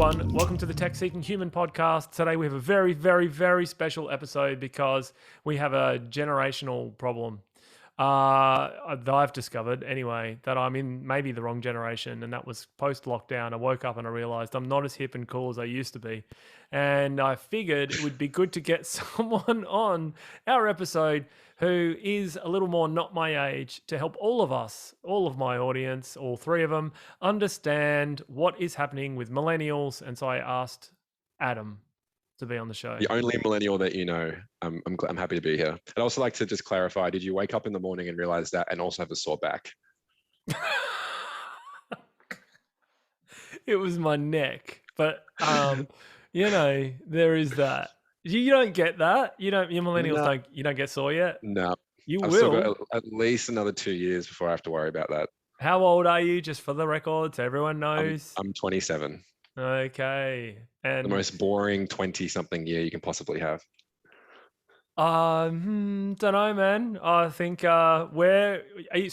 everyone. Welcome to the Tech Seeking Human podcast. Today we have a very, very, very special episode because we have a generational problem. That I've discovered anyway, that I'm in maybe the wrong generation, and that was post-lockdown. I woke up and I realized I'm not as hip and cool as I used to be. And I figured it would be good to get someone on our episode who is a little more not my age to help all of us, all of my audience, all three of them, understand what is happening with millennials. And so I asked Adam to be on the show. The only millennial that you know. I'm happy to be here. I'd also like to just clarify, did you wake up in the morning and realize that and also have a sore back? It was my neck, but there is that. You don't get that. You millennials don't get sore yet? No. You I've will. still got at least another 2 years before I have to worry about that. How old are you, just for the record, so everyone knows? I'm 27. Okay. And the most boring 20-something year you can possibly have. Don't know, man. I think so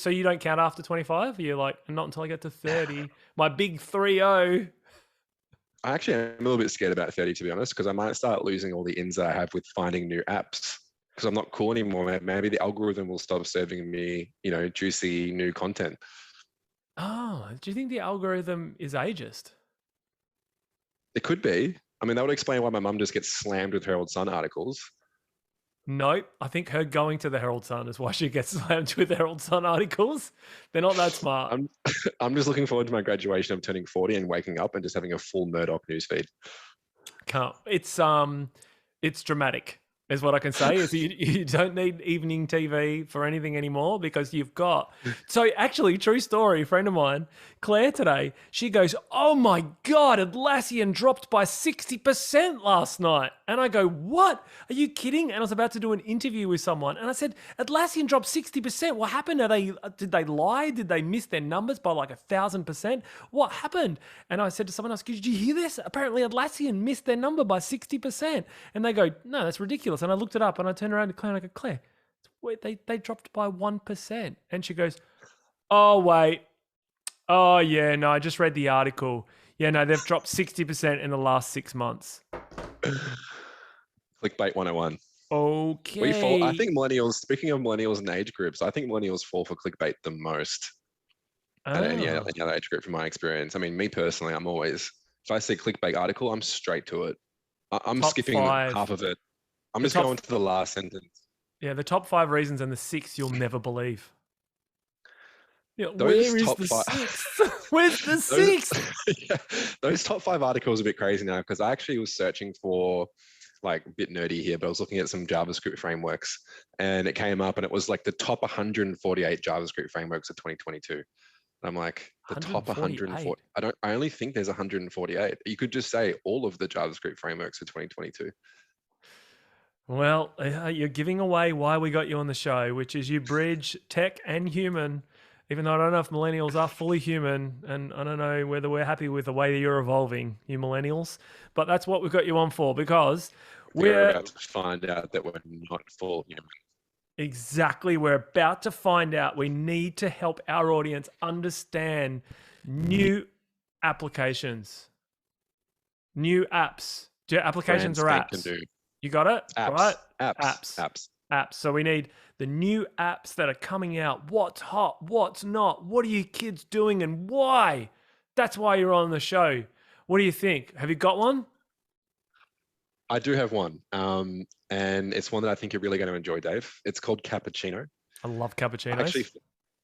you don't count after 25? You're like, not until I get to 30. My big 3-0. I actually am a little bit scared about 30, to be honest, because I might start losing all the ins that I have with finding new apps because I'm not cool anymore. Maybe the algorithm will stop serving me, juicy new content. Oh, do you think the algorithm is ageist? It could be. I mean, that would explain why my mum just gets slammed with Herald Sun articles. No, I think her going to the Herald Sun is why she gets slammed with Herald Sun articles. They're not that smart. I'm just looking forward to my graduation. I'm turning 40 and waking up and just having a full Murdoch newsfeed. It's dramatic, is what I can say. Is you don't need evening TV for anything anymore because you've got. So actually, true story, friend of mine, Claire today, she goes, "Oh my God, Atlassian dropped by 60% last night." And I go, "What? Are you kidding?" And I was about to do an interview with someone. And I said, "Atlassian dropped 60%. What happened? Did they lie? Did they miss their numbers by like 1,000%? What happened?" And I said to someone else, "Did you hear this? Apparently Atlassian missed their number by 60%. And they go, "No, that's ridiculous." And I looked it up and I turned around to Claire and I go, "Claire, wait, they dropped by 1%. And she goes, "Oh, wait. Oh, yeah, no, I just read the article. Yeah, no, they've dropped 60% in the last 6 months." Clickbait 101. Okay. I think millennials, speaking of millennials and age groups, I think millennials fall for clickbait the most at any other age group from my experience. I mean, me personally, I'm always, if I see a clickbait article, I'm straight to it. I'm skipping half of it. I'm just going to the last sentence. Yeah, the top 5 reasons and the 6 you'll never believe. Yeah, where is the 6th? Where's the 6th? Yeah, those top 5 articles are a bit crazy now because I actually was searching for, like, a bit nerdy here, but I was looking at some JavaScript frameworks and it came up and it was like the top 148 JavaScript frameworks of 2022. And I'm like, the top 140. I only think there's 148. You could just say all of the JavaScript frameworks of 2022. Well, you're giving away why we got you on the show, which is you bridge tech and human. Even though I don't know if millennials are fully human, and I don't know whether we're happy with the way that you're evolving, you millennials, but that's what we've got you on for, because we're about to find out that we're not full human. Exactly. We're about to find out. We need to help our audience understand new applications, new apps. Applications or apps? You got it? Apps. Right? Apps. So we need the new apps that are coming out. What's hot? What's not? What are you kids doing and why? That's why you're on the show. What do you think? Have you got one? I do have one. And it's one that I think you're really going to enjoy, Dave. It's called Cappuccino. I love cappuccinos.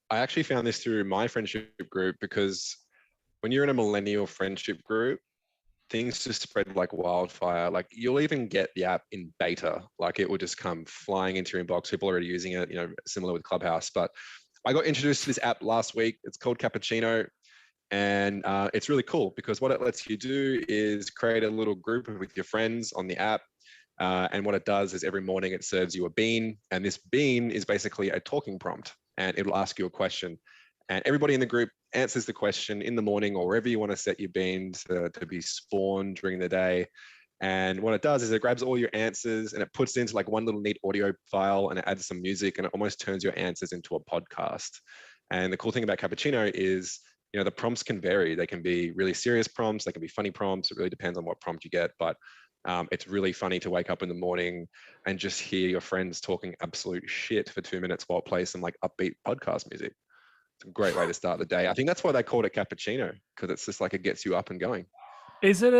I actually found this through my friendship group because when you're in a millennial friendship group, things just spread like wildfire. Like you'll even get the app in beta. Like it will just come flying into your inbox. People are already using it, similar with Clubhouse. But I got introduced to this app last week. It's called Cappuccino. And it's really cool because what it lets you do is create a little group with your friends on the app. And what it does is every morning it serves you a bean. And this bean is basically a talking prompt. And it'll ask you a question. And everybody in the group answers the question in the morning or wherever you want to set your beans to be spawned during the day. And what it does is it grabs all your answers and it puts it into like one little neat audio file and it adds some music and it almost turns your answers into a podcast. And the cool thing about Cappuccino is the prompts can vary. They can be really serious prompts. They can be funny prompts. It really depends on what prompt you get. But it's really funny to wake up in the morning and just hear your friends talking absolute shit for 2 minutes while play some like upbeat podcast music. It's a great way to start the day. I think that's why they called it cappuccino, because it's just like it gets you up and going. Is it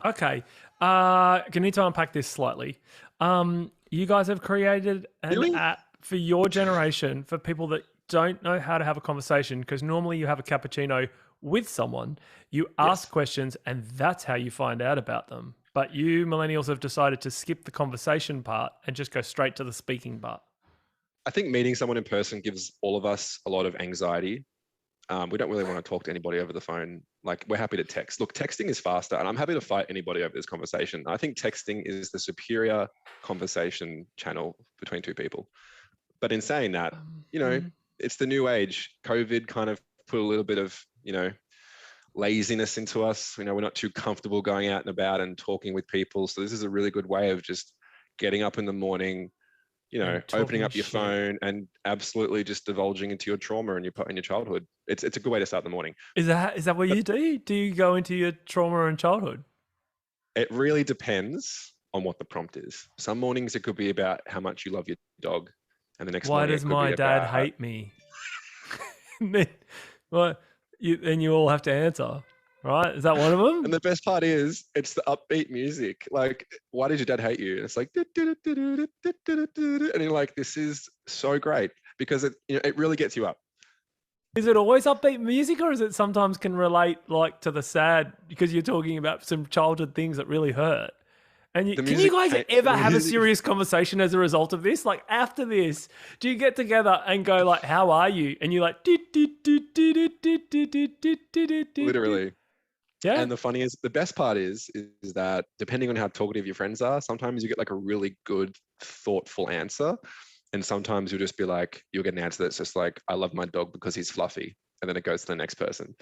okay? I need to unpack this slightly. You guys have created an app for your generation for people that don't know how to have a conversation, because normally you have a cappuccino with someone, you ask questions, and that's how you find out about them. But you millennials have decided to skip the conversation part and just go straight to the speaking part. I think meeting someone in person gives all of us a lot of anxiety. We don't really want to talk to anybody over the phone. Like, we're happy to text. Look, texting is faster, and I'm happy to fight anybody over this conversation. I think texting is the superior conversation channel between two people. But in saying that, it's the new age. COVID kind of put a little bit of, laziness into us. We're not too comfortable going out and about and talking with people. So this is a really good way of just getting up in the morning, opening up your phone and absolutely just divulging into your trauma and your childhood. It's a good way to start the morning. Is that what you do? Do you go into your trauma and childhood? It really depends on what the prompt is. Some mornings it could be about how much you love your dog, and the next Why morning does my dad hate me? And you all have to answer, right? Is that one of them? And the best part is, it's the upbeat music. Like, why did your dad hate you? And it's like, and you're like, this is so great, because it really gets you up. Is it always upbeat music, or is it sometimes can relate like to the sad, because you're talking about some childhood things that really hurt? And can you guys ever have a serious conversation as a result of this? Like, after this, do you get together and go like, how are you? And you're like, literally. Yeah. And the best part is that depending on how talkative your friends are, sometimes you get like a really good, thoughtful answer. And sometimes you'll just be like, you'll get an answer that's just like, I love my dog because he's fluffy. And then it goes to the next person.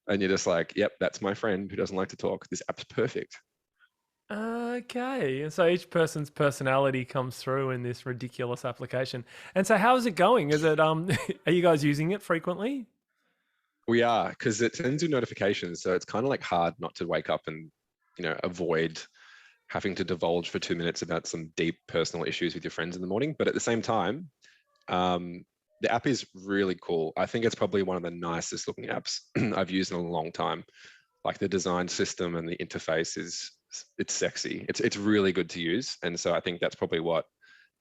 And you're just like, yep, that's my friend who doesn't like to talk. This app's perfect. Okay. And so each person's personality comes through in this ridiculous application. And so how's it going? Is it, are you guys using it frequently? We are, because it sends you notifications. So it's kind of like hard not to wake up and, avoid having to divulge for 2 minutes about some deep personal issues with your friends in the morning. But at the same time, the app is really cool. I think it's probably one of the nicest looking apps I've used in a long time. Like, the design system and the interface it's sexy. It's really good to use. And so I think that's probably what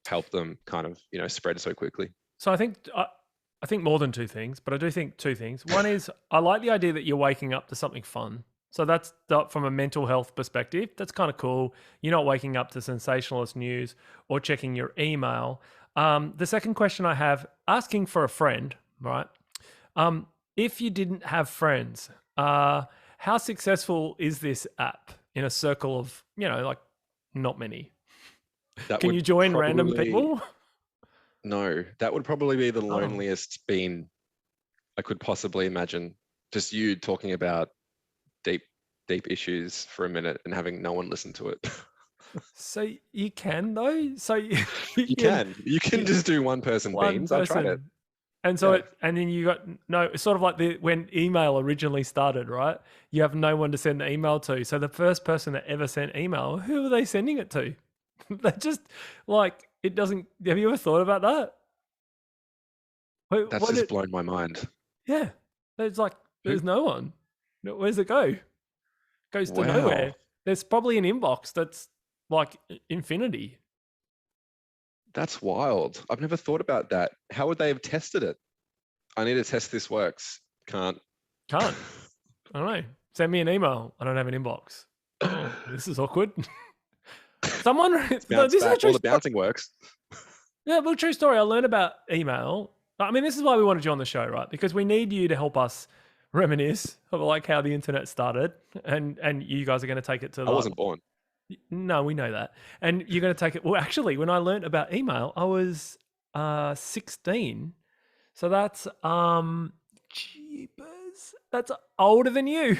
helped them kind of, spread so quickly. So I think more than two things, but I do think two things. One is, I like the idea that you're waking up to something fun. So that's from a mental health perspective. That's kind of cool. You're not waking up to sensationalist news or checking your email. The second question I have, asking for a friend, right? If you didn't have friends, how successful is this app in a circle of, like not many? Can you join random people? No, that would probably be the loneliest bean I could possibly imagine. Just you talking about deep issues for a minute and having no one listen to it. So you can though. So you can just do one person beans. I tried it. And so and then you got it's sort of like when email originally started, right? You have no one to send the email to. So the first person that ever sent email, who are they sending it to? They just like, it doesn't. Have you ever thought about that? That's just blown my mind. Yeah, it's like there's no one. Where's it go? Goes to nowhere. There's probably an inbox that's like infinity. That's wild. I've never thought about that. How would they have tested it? I need to test this works. Can't. I don't know. Send me an email. I don't have an inbox. Oh, this is awkward. Someone. All the bouncing works. Yeah, well, true story. I learned about email. I mean, this is why we wanted you on the show, right? Because we need you to help us reminisce of like how the internet started, and you guys are going to take it to. I wasn't born. No, we know that. And you're going to take it. Well, actually, when I learned about email, I was 16. So that's jeepers. That's older than you.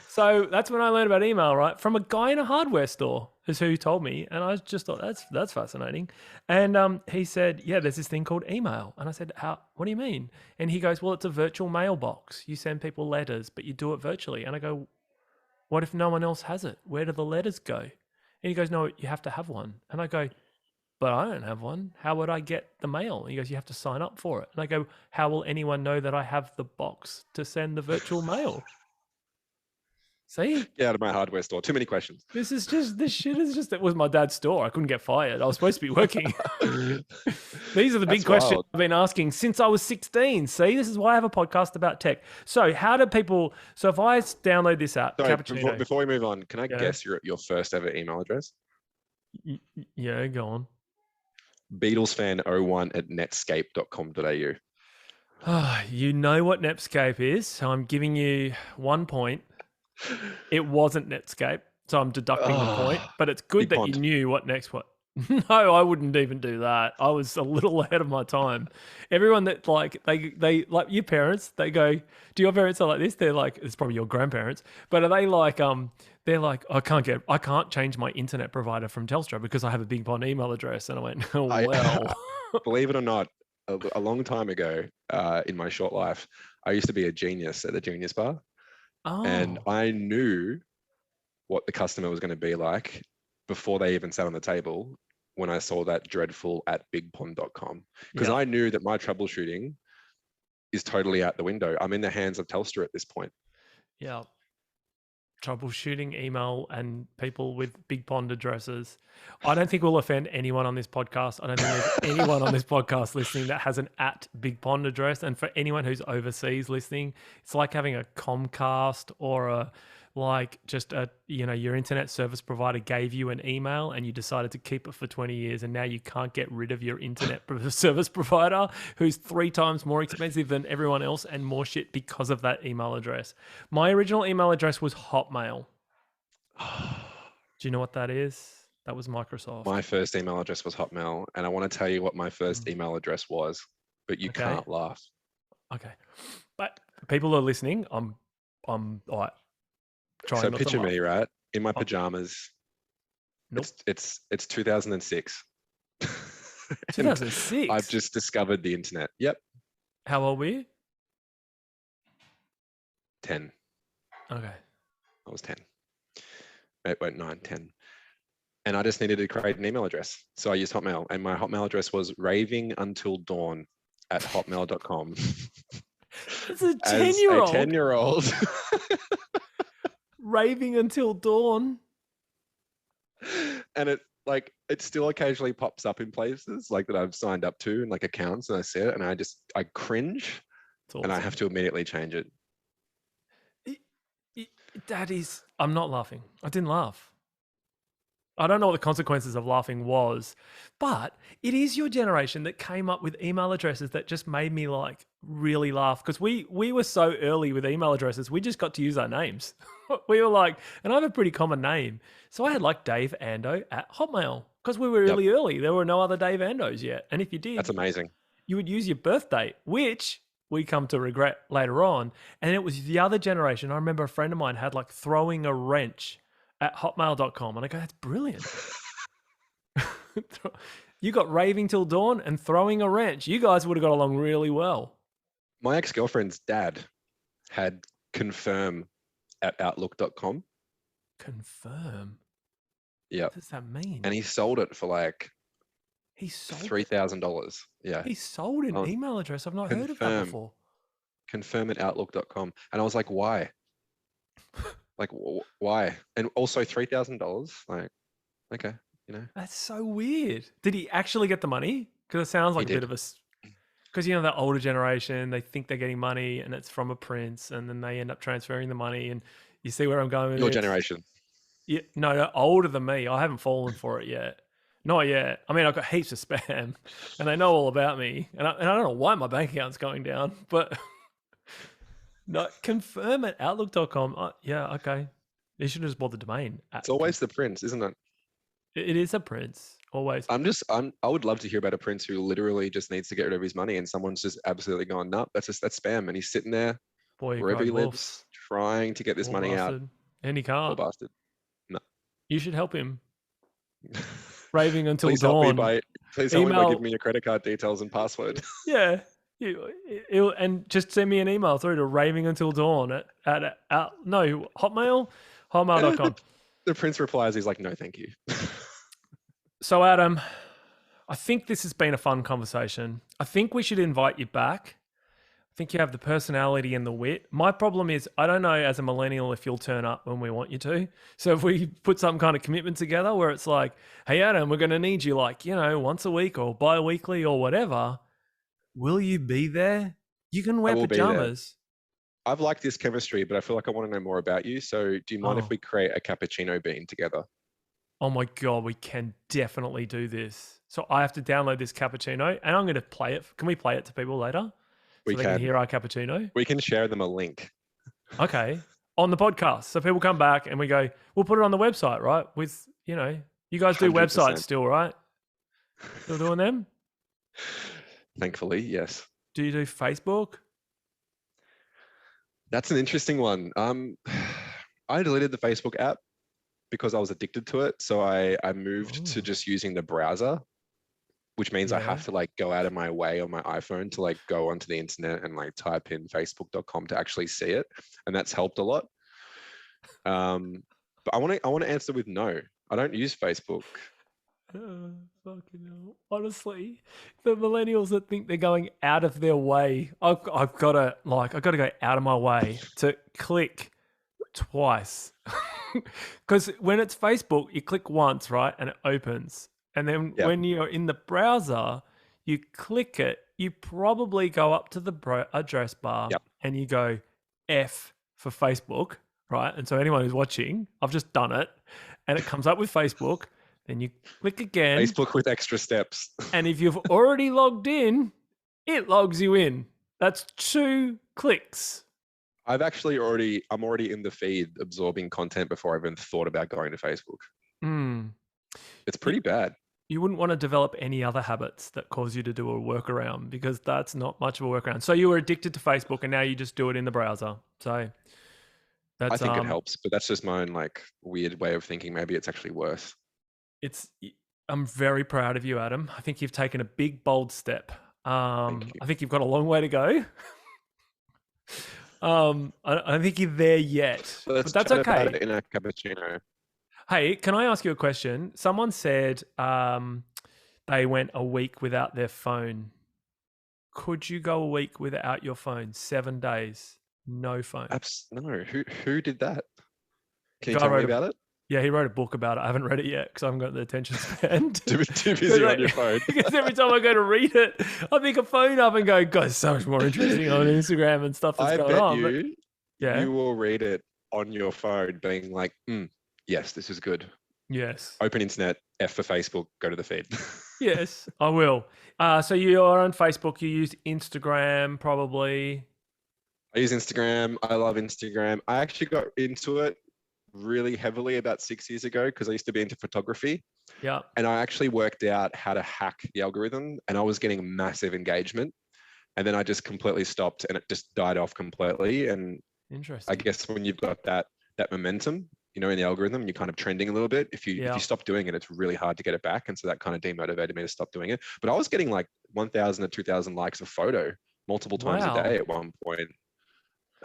So that's when I learned about email, right? From a guy in a hardware store. is who told me, and I just thought that's fascinating. And he said, yeah, there's this thing called email, and I said, how? What do you mean? And he goes, well, it's a virtual mailbox. You send people letters, but you do it virtually. And I go, what if no one else has it? Where do the letters go? And he goes, no, you have to have one. And I go, but I don't have one. How would I get the mail? And he goes, you have to sign up for it. And I go, how will anyone know that I have the box to send the virtual mail? See? Get out of my hardware store. Too many questions. This shit is just, it was my dad's store. I couldn't get fired. I was supposed to be working. These are the big That's questions wild. I've been asking since I was 16. See, this is why I have a podcast about tech. So how do people, so if I download this app, Sorry, Cappuccino. before we move on, can I Yeah. guess your first ever email address? Yeah, go on. BeatlesFan01@netscape.com.au. You know what Netscape is, so I'm giving you 1 point. It wasn't Netscape, so I'm deducting the point. But it's good that you BigPond. knew what next was. No, I wouldn't even do that. I was a little ahead of my time. Everyone that like they like your parents, they go, do your parents are like this? They're like, it's probably your grandparents, but are they like they're like, I can't change my internet provider from Telstra because I have a BigPond email address. And I went, oh well. Believe it or not, a long time ago, in my short life, I used to be a genius at the Genius Bar. And Oh, I knew what the customer was going to be like before they even sat on the table when I saw that dreadful @bigpond.com. Because yeah. I knew that my troubleshooting is totally out the window. I'm in the hands of Telstra at this point. Yeah. Troubleshooting email and people with BigPond addresses. I don't think we'll offend anyone on this podcast. I don't think there's anyone on this podcast listening that has an @BigPond address. And for anyone who's overseas listening, it's like having a Comcast or a like just a, you know, your internet service provider gave you an email and you decided to keep it for 20 years and now you can't get rid of your internet service provider who's 3 times more expensive than everyone else and more shit because of that email address. My original email address was Hotmail. Do you know what that is? That was Microsoft. My first email address was Hotmail, and I want to tell you what my first email address was, but you Okay. can't laugh. Okay. But people who are listening, I'm all right. Trying So not to picture laugh. me, right, in my pajamas. Nope. It's 2006. And 2006. I've just discovered the internet. Yep, How old were you? 10. Okay. I was 10. Wait, 9, 10. And I just needed to create an email address. So I used Hotmail, and my Hotmail address was ravinguntildawn@hotmail.com. It's a As 10-year-old. a 10-year-old. Raving until dawn. And it still occasionally pops up in places like that I've signed up to and like accounts, and I see it and I cringe. It's awesome. And I have to immediately change it. That is, I'm not laughing. I didn't laugh. I don't know what the consequences of laughing was, but it is your generation that came up with email addresses that just made me like really laugh because we were so early with email addresses. We just got to use our names. We were like, and I have a pretty common name. So I had like Dave Ando @Hotmail because we were really early. There were no other Dave Andos yet. And if you did, That's amazing. you would use your birth date, which we come to regret later on. And it was the other generation. I remember a friend of mine had like throwing a wrench @hotmail.com. And I go, that's brilliant. You got raving till dawn and throwing a wrench. You guys would have got along really well. My ex-girlfriend's dad had confirm@outlook.com. Confirm. Yeah. What does that mean? And he sold it for like He sold $3,000. Yeah. He sold an email address. I've not heard of that Confirm. before. Confirm@outlook.com. And I was like, why? Like, why? And also $3,000. Like, okay, you know. That's so weird. Did he actually get the money? Because it sounds like He a bit of a. Because, you know, the older generation, they think they're getting money and it's from a prince and then they end up transferring the money. And you see where I'm going with Your this? generation. Yeah, no, older than me. I haven't fallen for it yet. Not yet. I mean, I've got heaps of spam and they know all about me. And I don't know why my bank account's going down, but no, confirm@outlook.com. Yeah, okay. You should have just bought the domain. It's always the prince, isn't it? It is a prince, always. I would love to hear about a prince who literally just needs to get rid of his money and someone's just absolutely gone, no, that's spam. And he's sitting there Boy, wherever he wolf. lives, trying to get this Poor money bastard. out. And he Poor can't. bastard. No. You should help him. Raving until Please help me dawn. please help me by Email. giving me your credit card details and password. Yeah. And just send me an email through to raving until dawn at no, hotmail.com. The prince replies, he's like, no, thank you. So, Adam, I think this has been a fun conversation. I think we should invite you back. I think you have the personality and the wit. My problem is I don't know as a millennial if you'll turn up when we want you to. So if we put some kind of commitment together where it's like, hey, Adam, we're going to need you like, once a week or bi-weekly or whatever. Will you be there? You can wear will be there. pajamas. I've liked this chemistry, but I feel like I want to know more about you. So do you mind if we create a cappuccino bean together? Oh my God, we can definitely do this. So I have to download this cappuccino and I'm going to play it. Can we play it to people later? So they can hear our cappuccino? We can share them a link. Okay. On the podcast. So people come back and we go, we'll put it on the website, right? With, you guys do 100%. Websites still, right? Still doing them? Thankfully, yes. Do you do Facebook? That's an interesting one. I deleted the Facebook app because I was addicted to it. So I moved to just using the browser, which means I have to like go out of my way on my iPhone to like go onto the internet and like type in facebook.com to actually see it. And that's helped a lot. But I want to answer with no. I don't use Facebook. Fucking hell. Honestly, the millennials that think they're going out of their way, I've got to go out of my way to click twice. Because when it's Facebook, you click once, right? And it opens. And then when you're in the browser, you click it, you probably go up to the address bar and you go F for Facebook, right? And so anyone who's watching, I've just done it and it comes up with Facebook. Then you click again. Facebook with extra steps. And if you've already logged in, it logs you in. That's 2 clicks. I'm already in the feed absorbing content before I even thought about going to Facebook. It's pretty bad. You wouldn't want to develop any other habits that cause you to do a workaround because that's not much of a workaround. So you were addicted to Facebook and now you just do it in the browser. So I think it helps, but that's just my own like weird way of thinking. Maybe it's actually worse. I'm very proud of you, Adam. I think you've taken a big, bold step. I think you've got a long way to go. I don't think you're there yet, but that's okay. In a cappuccino. Hey, can I ask you a question? Someone said they went a week without their phone. Could you go a week without your phone? 7 days, no phone. No. Who did that? Can you tell me about it? Yeah, he wrote a book about it. I haven't read it yet because I haven't got the attention span. Too busy on your phone. Because every time I go to read it, I pick a phone up and go, God, it's so much more interesting on Instagram and stuff that's going on. You will read it on your phone being like, yes, this is good. Yes. Open internet, F for Facebook, go to the feed. Yes, I will. So you're on Facebook. You use Instagram probably. I use Instagram. I love Instagram. I actually got into it really heavily about 6 years ago because I used to be into photography. Yeah. And I actually worked out how to hack the algorithm and I was getting massive engagement. And then I just completely stopped and it just died off completely. And interesting. I guess when you've got that momentum, in the algorithm, you're kind of trending a little bit. If you stop doing it, it's really hard to get it back. And so that kind of demotivated me to stop doing it. But I was getting like 1,000 to 2,000 likes a photo multiple times a day at one point.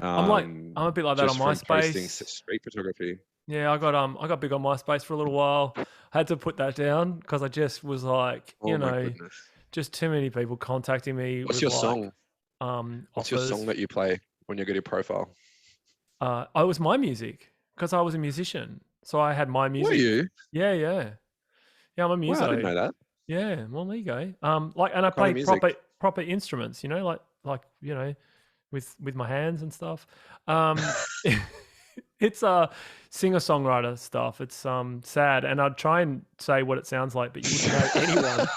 I'm a bit like that on MySpace. Street photography. Yeah, I got big on MySpace for a little while. I had to put that down because I just was like, just too many people contacting me. What's your song? What's your song that you play when you go to your profile? It was my music because I was a musician, so I had my music. Were you? Yeah. I'm a musician. Wow, I didn't know that. Yeah, well, there you go. And I play proper instruments. With my hands and stuff. It's singer-songwriter stuff. It's sad, and I'd try and say what it sounds like, but you wouldn't know anyone.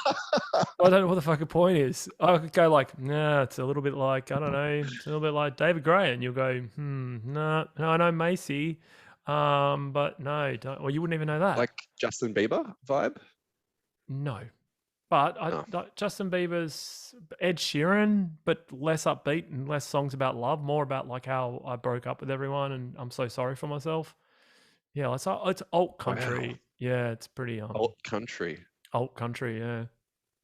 I don't know what the fucking point is. I could go like, nah, it's a little bit like, I don't know, it's a little bit like David Gray, and you'll go, no, I know Macy, but no, don't. Well, you wouldn't even know that. Like Justin Bieber vibe? No. But Justin Bieber's Ed Sheeran, but less upbeat and less songs about love, more about like how I broke up with everyone and I'm so sorry for myself. Yeah, it's alt country. Yeah, it's pretty Alt country. alt country. Yeah,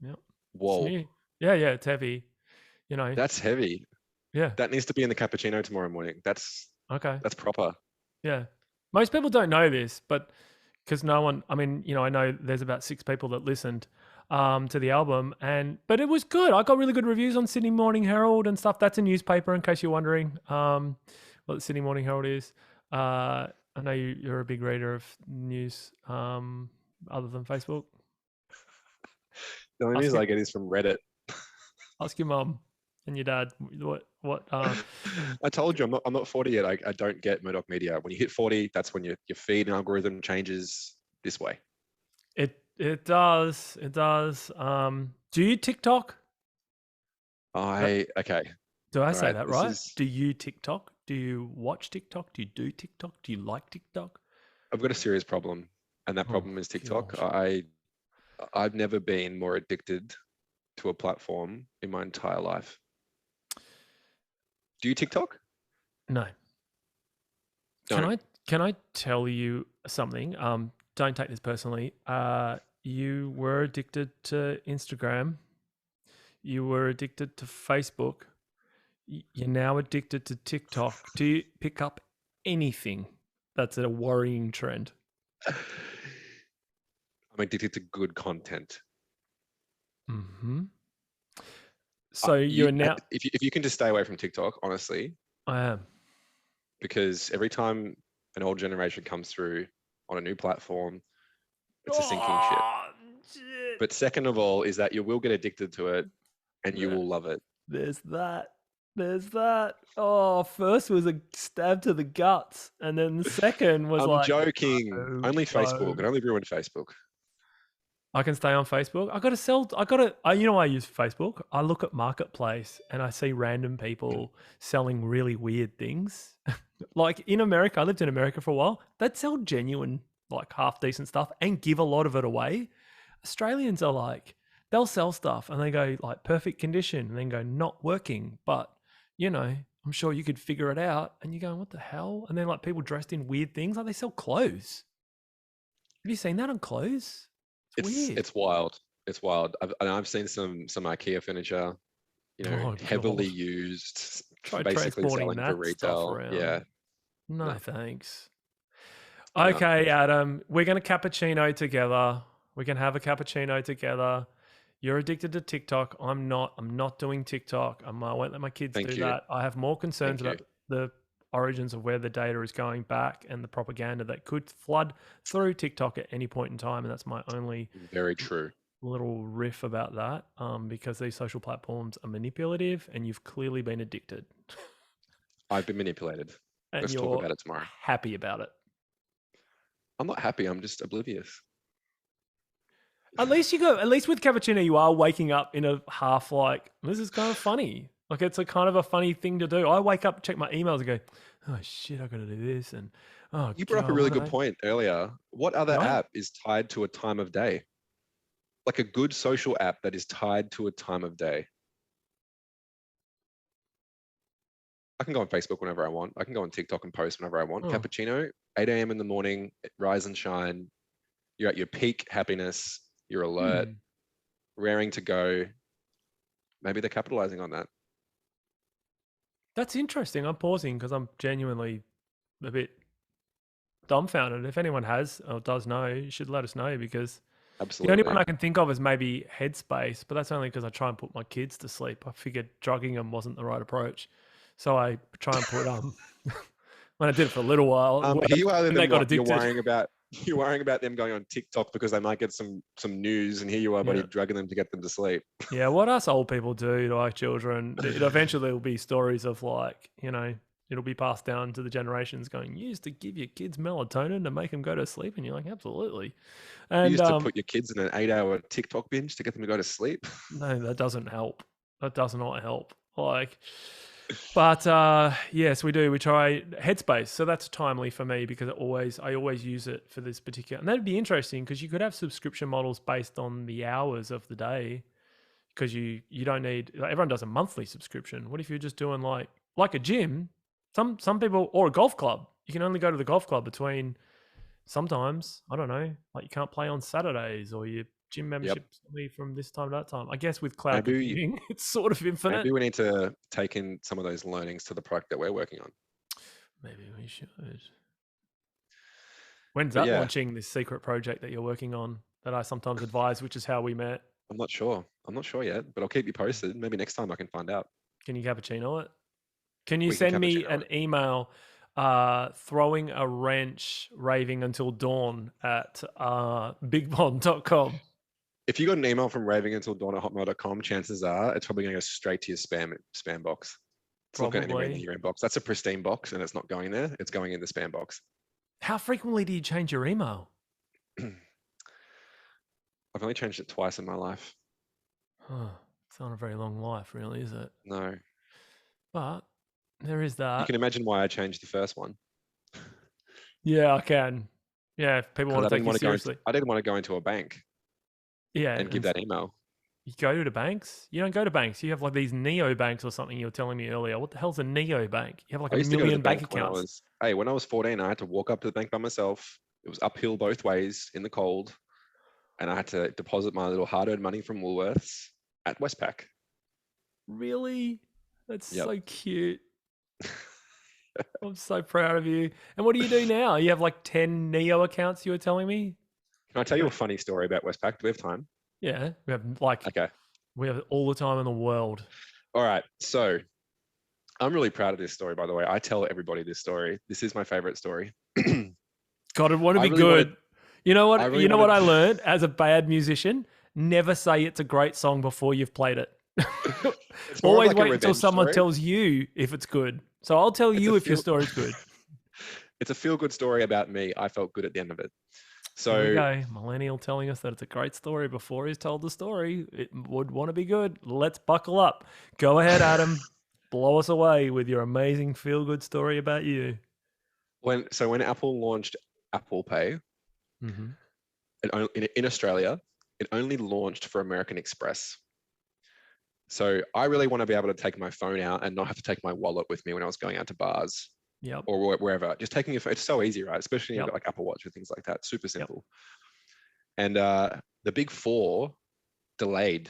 yeah. It's Whoa, new. Yeah, yeah. It's heavy. You know. that's heavy. Yeah. That needs to be in the cappuccino tomorrow morning. Okay. That's proper. Yeah. Most people don't know this, but because no one, I mean, you know, I know there's about 6 people that listened to the album, but it was good. I got really good reviews on Sydney Morning Herald and stuff. That's a newspaper, in case you're wondering what the Sydney Morning Herald is. I know you're a big reader of news other than Facebook. The only news I get is from Reddit. Ask your mum and your dad what I told you I'm not 40 yet. I don't get Murdoch Media. When you hit 40, that's when your feed algorithm changes this way. It does. Do you TikTok? Okay. Do I say that right? Is, Do you TikTok? Do you watch TikTok? Do you do TikTok? Do you like TikTok? I've got a serious problem, and that problem is TikTok. Gosh. I've never been more addicted to a platform in my entire life. Do you TikTok? No. Can I tell you something? Don't take this personally. You were addicted to Instagram. You were addicted to Facebook. You're now addicted to TikTok. Do you pick up anything that's a worrying trend? I'm addicted to good content. Mm-hmm. So you're now. If you can just stay away from TikTok, honestly. I am. Because every time an old generation comes through on a new platform, it's a sinking ship. But second of all is that you will get addicted to it and you will love it. There's that. Oh, first was a stab to the guts, and then the second was I'm like, joking. No, only Facebook. It only ruined Facebook. I can stay on Facebook. You know, I use Facebook. I look at Marketplace and I see random people selling really weird things. Like in America, I lived in America for a while. They'd sell genuine, like half decent stuff and give a lot of it away. Australians are like, they'll sell stuff and they go like perfect condition and then go not working. But, you know, I'm sure you could figure it out. And you're going, what the hell? And then like people dressed in weird things, like they sell clothes. Have you seen that on clothes? It's wild. It's wild. I've seen some IKEA furniture, you know, heavily used, basically selling for retail. Yeah. No, thanks. Okay, Adam, we're going to cappuccino together. We can have a cappuccino together. You're addicted to TikTok. I'm not. I'm not doing TikTok. I won't let my kids do that. I have more concerns about the origins of where the data is going back and the propaganda that could flood through TikTok at any point in time. And that's my only very true little riff about that, because these social platforms are manipulative and you've clearly been addicted. I've been manipulated. And let's talk about it tomorrow. Happy about it. I'm not happy. I'm just oblivious. At least with Cappuccino, you are waking up in a half like, this is kind of funny. Like it's a kind of a funny thing to do. I wake up, check my emails and go, oh shit, I got to do this. And you brought up a really good point earlier. What other app is tied to a time of day? Like a good social app that is tied to a time of day. I can go on Facebook whenever I want. I can go on TikTok and post whenever I want. Cappuccino, 8 a.m. in the morning, rise and shine. You're at your peak happiness. You're alert, raring to go. Maybe they're capitalizing on that. That's interesting. I'm pausing because I'm genuinely a bit dumbfounded. If anyone has or does know, you should let us know, because the only one I can think of is maybe Headspace, but that's only because I try and put my kids to sleep. I figured drugging them wasn't the right approach. So I try and put when I did it for a little while. You're worrying about them going on TikTok because they might get some news, and here you are, buddy, drugging them to get them to sleep. Yeah, what us old people do to our children, it eventually will be stories of like, you know, it'll be passed down to the generations going, you used to give your kids melatonin to make them go to sleep, and you're like, absolutely. And you used to put your kids in an 8-hour TikTok binge to get them to go to sleep. No, that doesn't help. That does not help. Like, but yes, we do. We try Headspace, so that's timely for me because I always use it for this particular. And that'd be interesting because you could have subscription models based on the hours of the day, because you don't need. Everyone does a monthly subscription. What if you're just doing like a gym? Some people, or a golf club. You can only go to the golf club between Sometimes, I don't know, like you can't play on Saturdays or your gym Yep. membership's only from this time to that time. I guess with cloud Maybe computing, it's sort of infinite. maybe we need to take in some of those learnings to the product that we're working on. Maybe we should. When's But that yeah, launching, this secret project that you're working on that I sometimes advise, which is how we met? I'm not sure. I'm not sure yet, but I'll keep you posted. Maybe next time I can find out. Can you cappuccino it? Can you We can send me cappuccino an it. email throwing a wrench raving until dawn at BigPond.com? If you got an email from ravinguntildawn@hotmail.com, chances are it's probably going to go straight to your spam box. It's not going anywhere near Probably. your inbox. That's a pristine box, and it's not going there. It's going in the spam box. How frequently do you change your email? I've only changed it twice in my life. Huh. It's not a very long life, really, is it? No. But there is You that. can imagine why I changed the first one. Yeah, I can. Yeah, if people want to take you seriously. I didn't want to go into a bank Yeah, and give that email. you go to banks. You don't go to banks. You have like these neo banks or something. You were telling me earlier. What the hell's a neo bank? You have like I a used to go to the million bank bank when accounts. when I was 14, I had to walk up to the bank by myself. It was uphill both ways in the cold. And I had to deposit my little hard-earned money from Woolworths at Westpac. Really? That's Yep. so cute. I'm so proud of you. And what do you do now? You have like 10 Neo accounts, you were telling me? Can I tell you a funny story about Westpac? Do we have time? Yeah. Okay. We have all the time in the world. All right. So I'm really proud of this story, by the way. I tell everybody this story. This is my favorite story. God, I want to I be really good. wanted- You know what? I really You know what I wanted- learned as a bad musician? Never say it's a great song before you've played it. It's more of Always like a wait until revenge someone story. tells you if it's good. So I'll tell It's you a if your feel- story's good. It's a feel-good story about me. I felt good at the end of it. Here we So go. Millennial telling us that it's a great story before he's told the story. It would want to be good. Let's buckle up. Go ahead, Adam. Blow us away with your amazing feel-good story about you. when Apple launched Apple Pay Mm-hmm. in Australia, it only launched for American Express. So I really want to be able to take my phone out and not have to take my wallet with me when I was going out to bars Yep. or wherever. Just taking your phone, it's so easy, right? Especially when Yep. you've got like Apple Watch or things like that. Super simple. And the big four delayed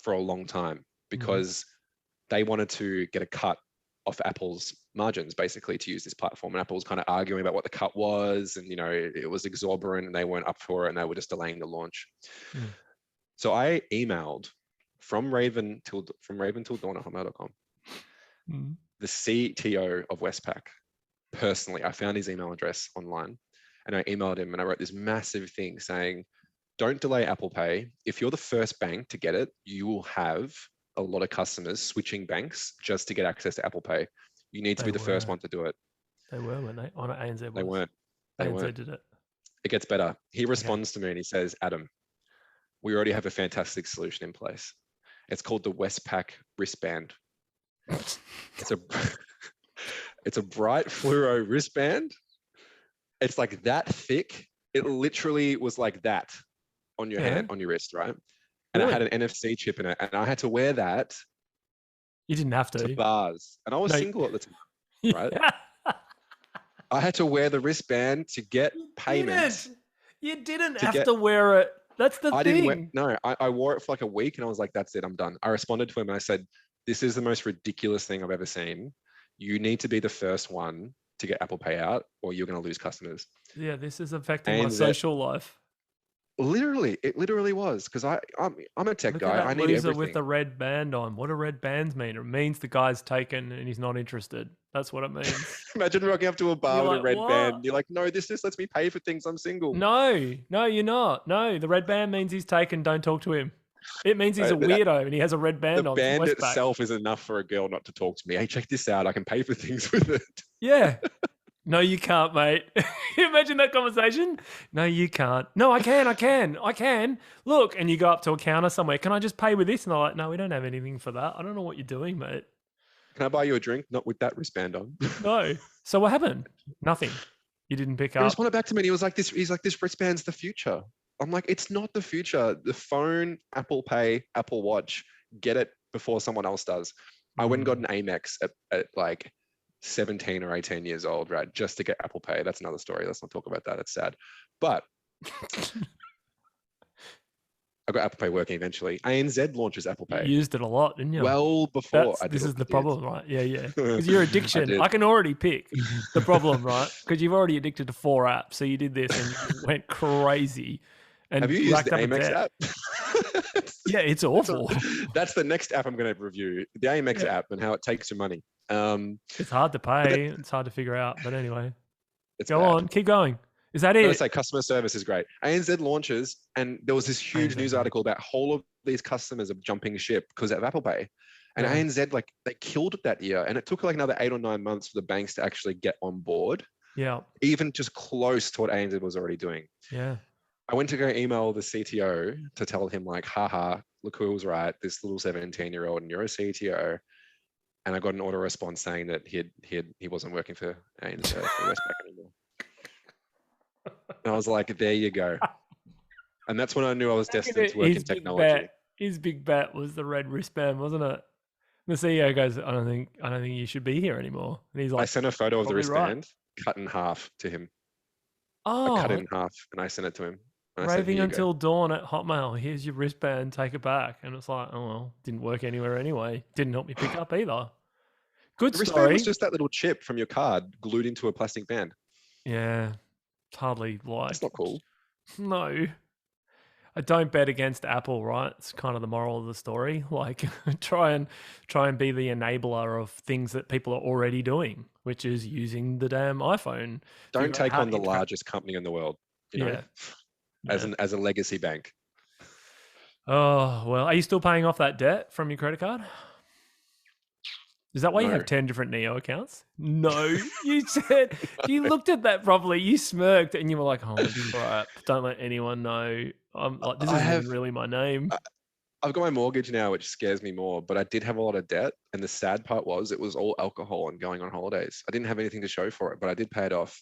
for a long time because they wanted to get a cut off Apple's margins, basically, to use this platform. And Apple was kind of arguing about what the cut was, and it was exorbitant, and they weren't up for it, and they were just delaying the launch. So I emailed from Raven till dawn at hotmail.com, the CTO of Westpac personally. I found his email address online, and I emailed him, and I wrote this massive thing saying, "Don't delay Apple Pay. If you're the first bank to get it, you will have a lot of customers switching banks just to get access to Apple Pay. You need to be the first one to do it." They were, weren't they? On ANZ was. They weren't. They ANZ weren't. did it. It gets better. He responds to me and he says, "Adam, we already have a fantastic solution in place. It's called the Westpac wristband. It's a it's a bright fluoro wristband. It's like that thick. It literally was like that on your hand, on your wrist, right? And Really? it had an NFC chip in it, and I had to wear that You didn't have to to. bars. And I was single at the time, right? I had to wear the wristband to get payments. You didn't have to wear it. That's the I thing. didn't wear, no, I wore it for like a week, and I was like, "That's it, I'm done." I responded to him and I said, "This is the most ridiculous thing I've ever seen. You need to be the first one to get Apple Pay out, or you're going to lose customers." Yeah, this is affecting my social life. Literally, it literally was, because I'm a tech Look guy. at that I need loser everything. with the red band on. What do red bands mean? It means the guy's taken and he's not interested. That's what it means. Imagine rocking up to a bar You're with like, a red "What?" band. You're like, "No, this just lets me pay for things. I'm single." No, you're not. No, the red band means he's taken. Don't talk to him. It means he's a weirdo and he has a red band The on. band itself is enough for a girl not to talk to me. "Hey, check this out. I can pay for things with it." Yeah. No, you can't, mate. You imagine that conversation? No, you can't. No, I can. Look, and you go up to a counter somewhere. Can I just pay with this? And they're like, "No, we don't have anything for that. I don't know what you're doing, mate." "Can I buy you a drink?" "Not with that wristband on." No. So what happened? Nothing. You didn't pick He up. responded back to me and he was like, "This wristband's the future." I'm like, "It's not the future. The phone, Apple Pay, Apple Watch, get it before someone else does." I went and got an Amex at like 17 or 18 years old, right? Just to get Apple Pay. That's another story. Let's not talk about that. It's sad. But I got Apple Pay working eventually. ANZ launches Apple You Pay used it a lot, didn't you? well before I did. This is the did. problem, right? Yeah. Because your addiction, did. I can already pick the problem, right? Because you've already addicted to 4 apps. So you did this and you just went crazy. And Have you used the racked up a Amex debt. app? Yeah, it's awful. That's the next app I'm going to review. The Amex app and how it takes your money. It's hard to pay. It's hard to figure out. But anyway, It's go bad. on. Keep going. Is that I it? say customer service is great. ANZ launches, and there was this huge news article about whole of these customers are jumping ship because of Apple Pay. And ANZ, like, they killed it that year. And it took like another 8 or 9 months for the banks to actually get on board. Yeah. Even just close to what ANZ was already doing. Yeah. I went to go email the CTO to tell him, like, haha, look who was right, this little 17-year-old, and you're a CTO. And I got an auto response saying that he wasn't working for ANZ for Westpac anymore. And I was like, there you go. And that's when I knew I was destined to work in technology. His big bet was the red wristband, wasn't it? The CEO goes, I don't think you should be here anymore. And he's like, I sent a photo of the wristband right. cut in half to him. Oh, I cut it in half and I sent it to him. Raving until dawn at Hotmail. Here's your wristband. Take it back. And it's like, oh well, didn't work anywhere anyway. Didn't help me pick up either. Good the story. Wristband was just that little chip from your card glued into a plastic band. Yeah, it's hardly like. That's not cool. No. I don't bet against Apple, right? It's kind of the moral of the story. Like, try and be the enabler of things that people are already doing, which is using the damn iPhone. Don't take on the largest company in the world, you know, as a legacy bank. Oh, well, are you still paying off that debt from your credit card? Is that why you have 10 different Neo accounts? No, you said, you looked at that properly, you smirked and you were like, oh, crap, don't let anyone know. I'm like, this isn't really my name. I've got my mortgage now, which scares me more, but I did have a lot of debt. And the sad part was it was all alcohol and going on holidays. I didn't have anything to show for it, but I did pay it off.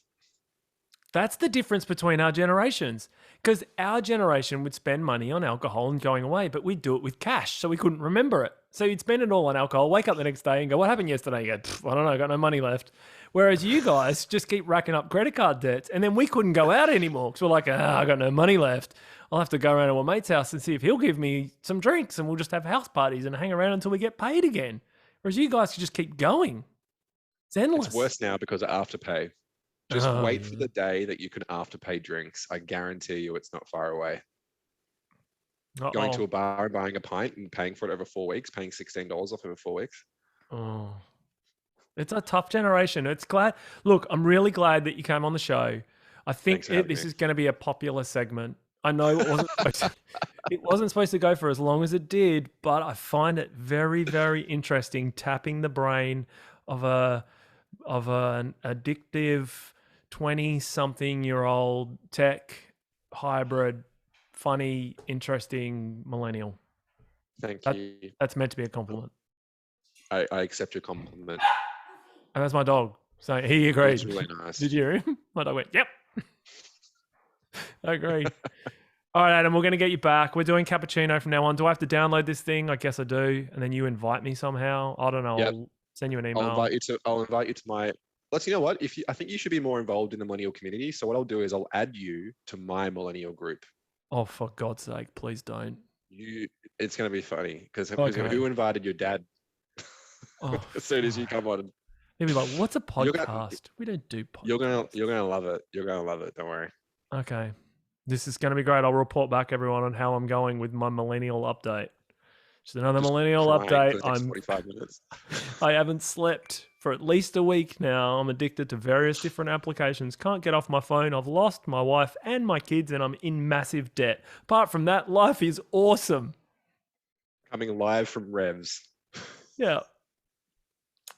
That's the difference between our generations. Because our generation would spend money on alcohol and going away, but we'd do it with cash, so we couldn't remember it. So you'd spend it all on alcohol, wake up the next day and go, what happened yesterday? You go, I don't know, I got no money left. Whereas you guys just keep racking up credit card debts, and then we couldn't go out anymore because we're like, I got no money left. I'll have to go around to a mate's house and see if he'll give me some drinks, and we'll just have house parties and hang around until we get paid again. Whereas you guys can just keep going. It's endless. It's worse now because of Afterpay. Just wait for the day that you can Afterpay drinks. I guarantee you it's not far away. Going to a bar and buying a pint and paying for it over 4 weeks, paying $16 off over 4 weeks. Oh, it's a tough generation. It's glad. Look, I'm really glad that you came on the show. I think this is going to be a popular segment. I know it wasn't supposed to go for as long as it did, but I find it very, very interesting tapping the brain of an addictive 20-something-year-old tech hybrid, funny, interesting millennial. Thank you. That's meant to be a compliment. I accept your compliment. And that's my dog. So he agreed. It's really nice. Did you hear him? My dog went, yep. I agree. All right, Adam, we're going to get you back. We're doing Cappuccino from now on. Do I have to download this thing? I guess I do. And then you invite me somehow. I don't know. Yep. I'll send you an email. I'll invite you to my. You know what? I think you should be more involved in the millennial community. So what I'll do is I'll add you to my millennial group. Oh, for God's sake, please don't. It's going to be funny because who invited your dad? As soon as you come on, he'll be like, "What's a podcast? We don't do podcasts." You're gonna love it. You're gonna love it. Don't worry. Okay, this is going to be great. I'll report back everyone on how I'm going with my millennial update. Just another millennial update. 45 minutes. I haven't slept for at least a week now. I'm addicted to various different applications. Can't get off my phone. I've lost my wife and my kids, and I'm in massive debt. Apart from that, life is awesome. Coming live from Revs. Yeah.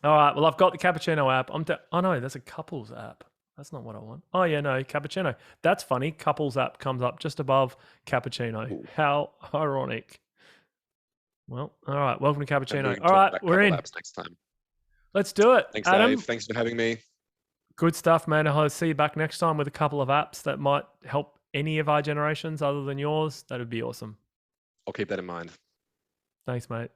All right. Well, I've got the Cappuccino app. Oh no, that's a couples app. That's not what I want. Oh yeah, no, Cappuccino. That's funny. Couples app comes up just above Cappuccino. Ooh. How ironic. Well, all right. Welcome to Cappuccino. All right, we're in. Next time. Let's do it. Thanks, Adam. Dave. Thanks for having me. Good stuff, man. I'll see you back next time with a couple of apps that might help any of our generations other than yours. That would be awesome. I'll keep that in mind. Thanks, mate.